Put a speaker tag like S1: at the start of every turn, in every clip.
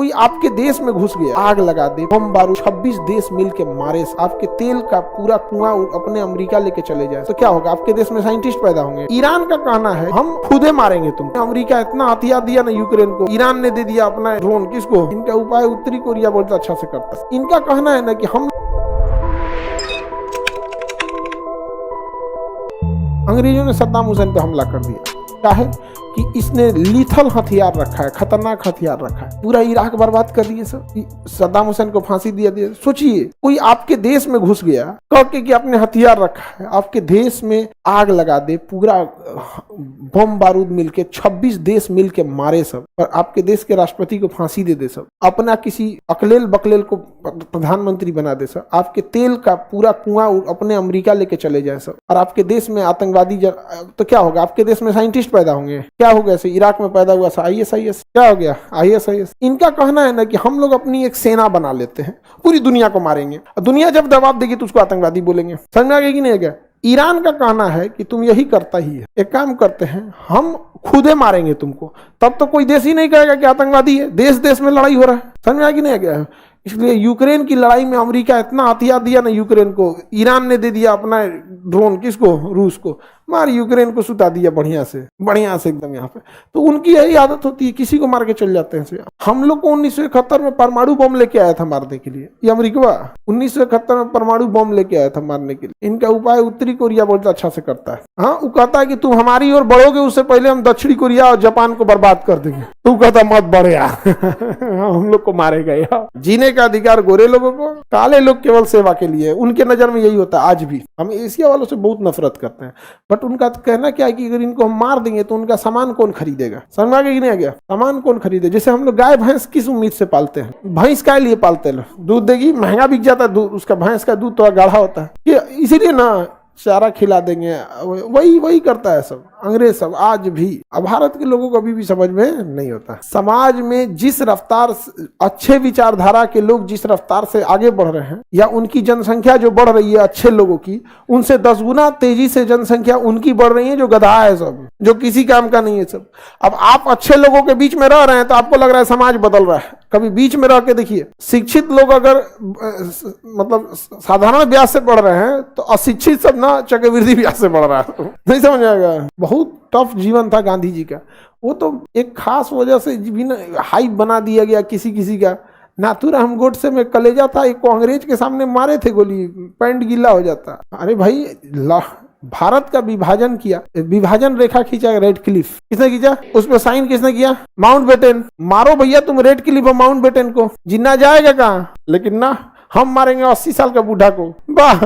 S1: कोई आपके देश में घुस गया, आग लगा दे, बम बारूद, 26 देश मिल के मारे, आपके तेल का पूरा कुआं अपने अमेरिका लेके चले जाए तो क्या होगा? आपके देश में साइंटिस्ट पैदा होंगे। ईरान का कहना है हम खुदे मारेंगे तुम। अमेरिका इतना हथियार दिया ना यूक्रेन को, ईरान ने दे दिया अपना ड्रोन। किसको? इनका उपाय उत्तरी कोरिया बहुत अच्छा से करता है। इनका कहना है ना कि हम अंग्रेजों ने सद्दाम हुसैन पे हमला कर दिया। क्या है कि इसने लीथल हथियार रखा है, खतरनाक हथियार रखा है, पूरा इराक बर्बाद कर दिए सब। सद्दाम हुसैन को फांसी दिया। सोचिए कोई आपके देश में घुस गया कह के कि आपने हथियार रखा है, आपके देश में आग लगा दे, पूरा बम बारूद मिलके 26 देश मिलके मारे सब, और आपके देश के राष्ट्रपति को फांसी दे सब, अपना किसी अकलेल बकलेल को प्रधानमंत्री बना दे सब, आपके तेल का पूरा कुआं अपने अमेरिका लेके चले जाए सब, और आपके देश में आतंकवादी तो क्या होगा? आपके देश में साइंटिस्ट पैदा होंगे। क्या हो गया? ऐसे इराक में पैदा हुआ था ISIS, क्या हो गया? ISIS। इनका कहना है ना कि हम लोग अपनी एक सेना बना लेते हैं, पूरी दुनिया को मारेंगे, दुनिया जब दबाव देगी तो उसको आतंकवादी बोलेंगे। समझ में आ गया कि नहीं आ गया? ईरान का कहना है कि तुम यही करता ही है, एक काम करते हैं हम खुदे मारेंगे तुमको, तब तो कोई देश ही नहीं कहेगा कि आतंकवादी है। देश देश में लड़ाई हो रहा है। समझ में आ कि नहीं आ गया? इसलिए यूक्रेन की लड़ाई में अमेरिका इतना हथियार दिया ना यूक्रेन को, ईरान ने दे दिया अपना ड्रोन। किसको? रूस को। मार यूक्रेन को सुता दिया बढ़िया से एकदम। यहाँ पे तो उनकी यही आदत होती है, किसी को मार के चल जाते हैं। हम लोग को 1971 में परमाणु बम लेके आया था मारने के लिए, ये अमेरिका 1971 में परमाणु बम लेके आया था मारने के लिए। इनका उपाय उत्तरी कोरिया बहुत अच्छा से करता है। हाँ, वो कहता है कि तुम हमारी ओर बढ़ोगे उससे पहले हम दक्षिणी कोरिया और जापान को बर्बाद कर देंगे। तू कहता मत बढ़े यार हम लोग को मारेगा यार। जीने का अधिकार गोरे लोगों को, काले लोग केवल सेवा के लिए। उनके नजर में यही होता है। आज भी हम एशिया वालों से बहुत नफरत करते हैं, बट उनका कहना क्या है कि अगर इनको हम मार देंगे तो उनका सामान कौन खरीदेगा? समझ आ गया कि नहीं आ गया? सामान कौन खरीदे? जैसे हम लोग गाय भैंस किस उम्मीद से पालते हैं? भैंस काय लिए पालते हैं? दूध देगी, महंगा बिक जाता है दूध, उसका भैंस का दूध थोड़ा गाढ़ा होता है, इसीलिए ना चारा खिला देंगे। वही करता है सब अंग्रेज सब आज भी। अब भारत के लोगों को अभी भी समझ में नहीं होता। समाज में जिस रफ्तार, अच्छे विचारधारा के लोग जिस रफ्तार से आगे बढ़ रहे हैं, या उनकी जनसंख्या जो बढ़ रही है अच्छे लोगों की, उनसे 10 गुना तेजी से जनसंख्या उनकी बढ़ रही है जो गधा है सब, जो किसी काम का नहीं है सब। अब आप अच्छे लोगों के बीच में रह रहे हैं तो आपको लग रहा है समाज बदल रहा है। कभी बीच में रह के देखिए, शिक्षित लोग अगर मतलब साधारण ब्याज से बढ़ रहे हैं तो अशिक्षित सब ना चक्रवृद्धि ब्याज से बढ़ रहा है। नहीं समझ आएगा? बहुत टफ जीवन था गांधी जी का। वो तो एक खास वजह से हाइप बना दिया गया किसी का। नाथूराम गोडसे में कलेजा था, एक को अंग्रेज के सामने मारे थे गोली, पैंट गीला हो जाता। अरे भाई, भारत का विभाजन किया, विभाजन रेखा खींचा रेड क्लिफ, किसने खींचा? उस पर साइन किसने किया? माउंटबेटन। मारो भैया तुम रेड क्लिफ और माउंटबेटन को, जिन्ना जाएगा कहाँ? लेकिन ना, हम मारेंगे 80 साल का बूढ़ा को। वाह!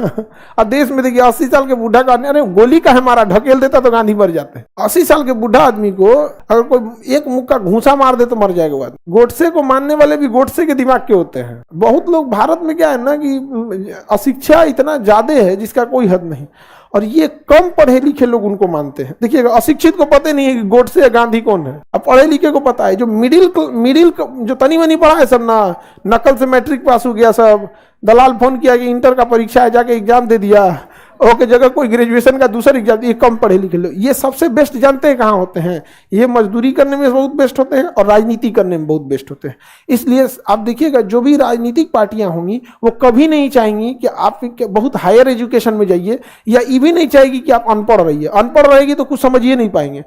S1: और देश में देखिए 80 साल के बूढ़ा का, अरे गोली का है मारा, ढकेल देता तो गांधी मर जाते। 80 साल के बूढ़ा आदमी को अगर कोई एक मुक्का घूंसा मार दे तो मर जाएगा वो आदमी। गोडसे को मानने वाले भी गोडसे के दिमाग के होते हैं। बहुत लोग भारत में क्या है ना कि अशिक्षा इतना ज्यादा है जिसका कोई हद नहीं, और ये कम पढ़े लिखे लोग उनको मानते हैं। देखिएगा, अशिक्षित को पता नहीं है कि गोडसे या गांधी कौन है। अब पढ़े लिखे को पता है, जो मिडिल जो तनी मनी पढ़ा है सब ना, नकल से मैट्रिक पास हो गया सब, दलाल फोन किया कि इंटर का परीक्षा है, जाके एग्जाम दे दिया, ओके जगह कोई ग्रेजुएशन का दूसरा एग्जाम, ये कम पढ़े लिखे लोग। ये सबसे बेस्ट जानते हैं कहाँ होते हैं? ये मजदूरी करने में बहुत बेस्ट होते हैं और राजनीति करने में बहुत बेस्ट होते हैं। इसलिए आप देखिएगा, जो भी राजनीतिक पार्टियां होंगी वो कभी नहीं चाहेंगी कि आप बहुत हायर एजुकेशन में जाइए, या ये भी नहीं चाहेगी कि आप अनपढ़ रहिए। अनपढ़ रहेगी तो कुछ समझिए नहीं पाएंगे।